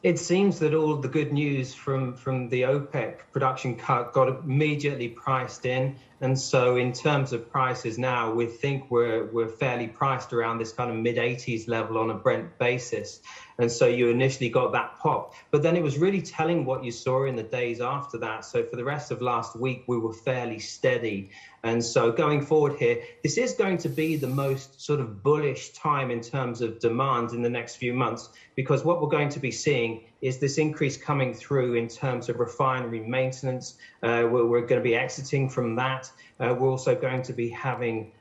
It seems that all the good news from the OPEC production cut got immediately priced in. And so in terms of prices now, we think we're fairly priced around this kind of mid-80s level on a Brent basis. And so you initially got that pop. But then it was really telling what you saw in the days after that. So for the rest of last week, we were fairly steady. And so going forward here, this is going to be the most sort of bullish time in terms of demand in the next few months, because what we're going to be seeing is this increase coming through in terms of refinery maintenance. We're going to be exiting from that. We're also going to be having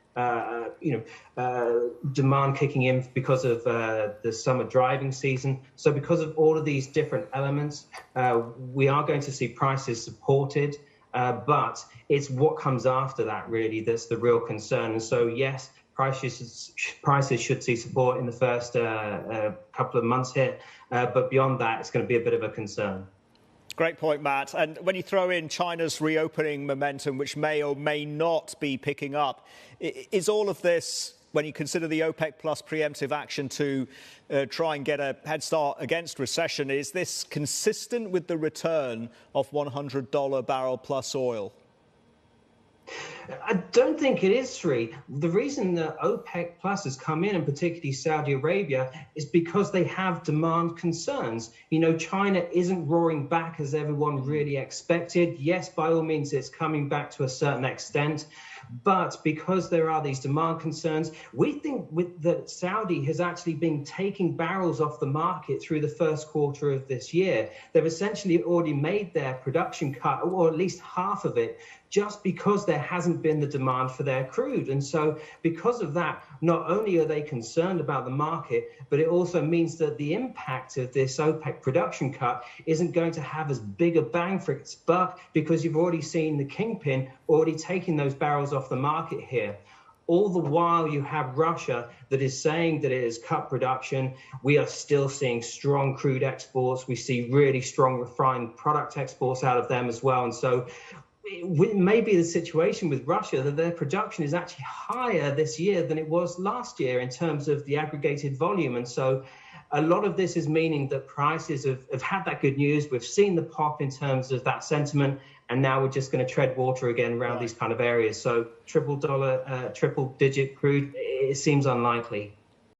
demand kicking in because of the summer driving season. So because of all of these different elements, we are going to see prices supported. But it's what comes after that, really, that's the real concern. And so, yes, prices should see support in the first couple of months here. But beyond that, it's going to be a bit of a concern. Great point, Matt. And when you throw in China's reopening momentum, which may or may not be picking up, is all of this, when you consider the OPEC plus preemptive action to try and get a head start against recession, is this consistent with the return of $100 barrel plus oil? I don't think it is, Sri. The reason that OPEC Plus has come in, and particularly Saudi Arabia, is because they have demand concerns. You know, China isn't roaring back as everyone really expected. Yes, by all means, it's coming back to a certain extent. But because there are these demand concerns, we think that Saudi has actually been taking barrels off the market through the first quarter of this year. They've essentially already made their production cut, or at least half of it, just because there hasn't been the demand for their crude. And so because of that, not only are they concerned about the market, but it also means that the impact of this OPEC production cut isn't going to have as big a bang for its buck, because you've already seen the kingpin already taking those barrels off the market here. All the while you have Russia that is saying that it has cut production. We are still seeing strong crude exports. We see really strong refined product exports out of them as well. And so it may be the situation with Russia that their production is actually higher this year than it was last year in terms of the aggregated volume. And so a lot of this is meaning that prices have had that good news. We've seen the pop in terms of that sentiment, and now we're just going to tread water again around these kind of areas. So triple digit crude, it seems unlikely.